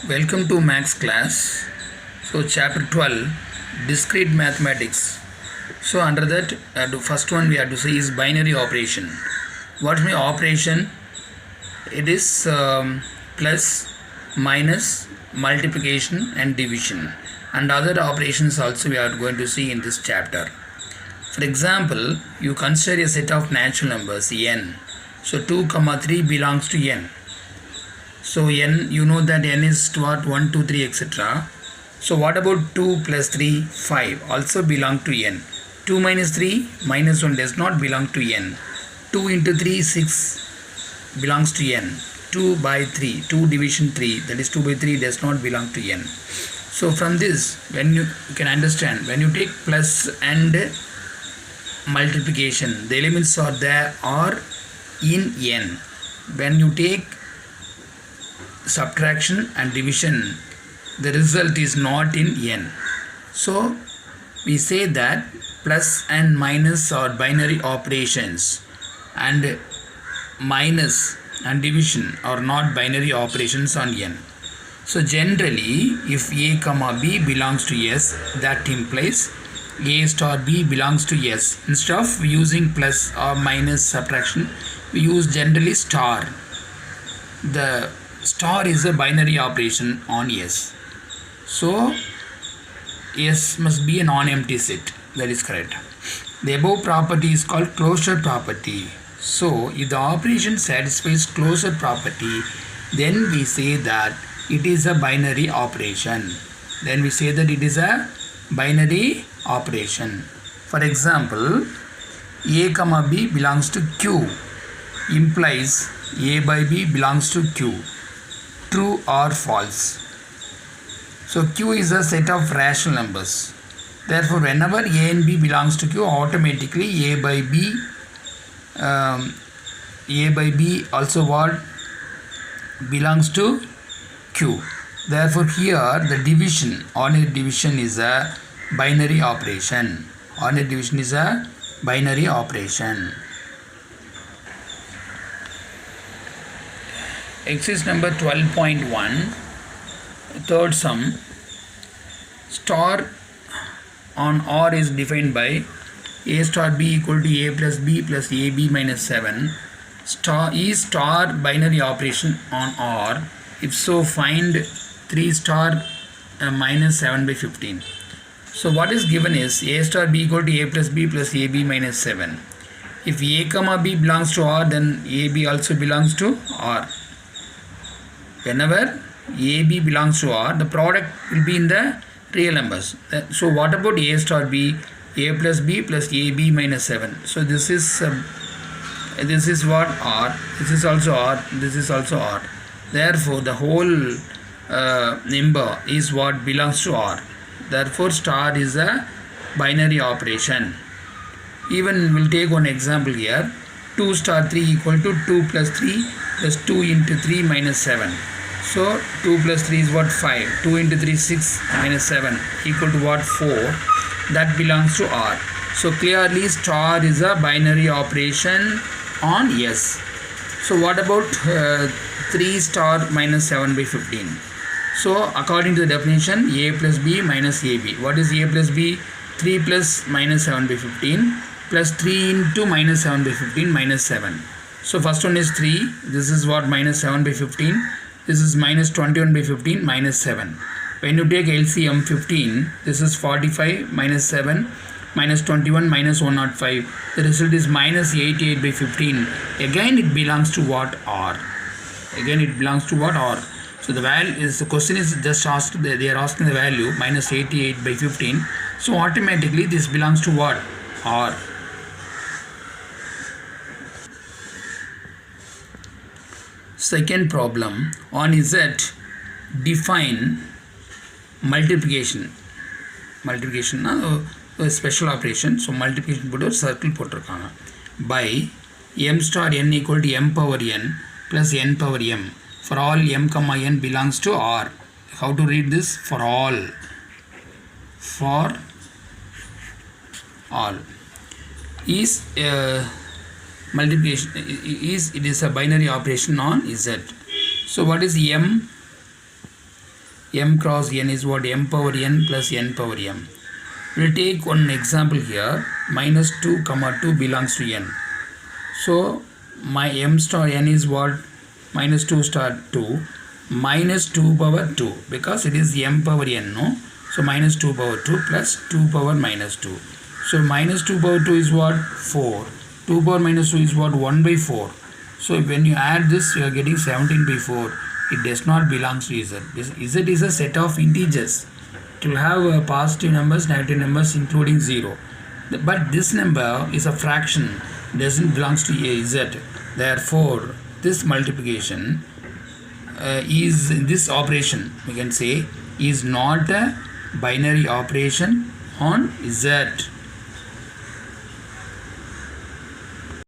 Welcome to Max class. So chapter 12, discrete mathematics. So under that, the first one we have to say is binary operation. What's my operation? It is plus, minus, multiplication and division, and other operations also we are going to see in this chapter. For example, you consider a set of natural numbers n. So 2, 3 belongs to n. So n, you know that n is what, 1, 2, 3, etc. So what about 2 plus 3, 5 also belong to n. 2 minus 3, minus 1 does not belong to n. 2 into 3, 6 belongs to n. 2 by 3, 2 division 3, that is 2 by 3 does not belong to n. So from this, when you can understand, when you take plus and multiplication, the elements are there are in n. When you take subtraction and division, the result is not in n. So we say that plus and minus are binary operations, and minus and division are not binary operations on n. So generally, if a comma b belongs to s, that implies a star b belongs to s. Instead of using plus or minus subtraction, we use generally star. The star is a binary operation on s. So s must be a non-empty set. That is correct. The above property is called closure property. So if the operation satisfies closure property, then we say that it is a binary operation. Then we say that it is a binary operation. For example, a comma b belongs to q implies a by b belongs to q. True or false? So q is a set of rational numbers. Therefore, whenever a and b belongs to q, automatically a by b also what belongs to q. Therefore, here the division, ordinary division is a binary operation. Ordinary division is a binary operation. Exercise number 12.1, third sum. Star on R is defined by a star b equal to a plus b plus ab minus 7. Is star binary operation on R? If so, find 3 star minus 7 by 15. So what is given is a star b equal to a plus b plus ab minus 7. If a comma b belongs to R, then ab also belongs to R. Whenever AB belongs to R, the product will be in the real numbers. So what about A star B? A plus B plus AB minus 7. So this is what R. This is also R. This is also R. Therefore, the whole number is what belongs to R. Therefore, star is a binary operation. Even we'll take one example here. 2 star 3 equal to 2 plus 3 plus 2 into 3 minus 7. So 2 plus 3 is what? 5. 2 into 3 6 minus 7 equal to what? 4. That belongs to R. So clearly star is a binary operation on S. So what about 3 star minus 7 by 15? So according to the definition, A plus B minus AB. What is A plus B? 3 plus minus 7 by 15 plus 3 into minus 7 by 15 minus 7. So first one is 3. This is what? Minus 7 by 15. This is minus 21 by 15 minus 7. When you take LCM 15, this is 45 minus 7 minus 21 minus 105. The result is minus 88 by 15. Again it belongs to what? R. Again it belongs to what? R. So the value is, the question is just asked, they are asking the value minus 88 by 15. So automatically this belongs to what? R. Second problem, on Z, define multiplication. Multiplication a special operation. So multiplication put a circle போட்டிருக்காங்க. By m star n equal to m power n plus n power m. For all m comma n belongs to R. How to read this? For all. For all is multiplication is, it is a binary operation on Z. So what is m? m cross n is what? M power n plus n power m. We'll take one example here. Minus 2 comma 2 belongs to n. So my m star n is what? Minus 2 star 2 minus 2 power 2, because it is m power n, no? So minus 2 power 2 plus 2 power minus 2. So minus 2 power 2 is what? 4. 2 power minus 2 is what? 1 by 4. So when you add this, you are getting 17 by 4. It does not belong to z. Z is a set of integers. It will have positive numbers, negative numbers, including 0. But this number is a fraction, doesn't belong to z. Therefore, this multiplication is this operation, we can say, is not a binary operation on z.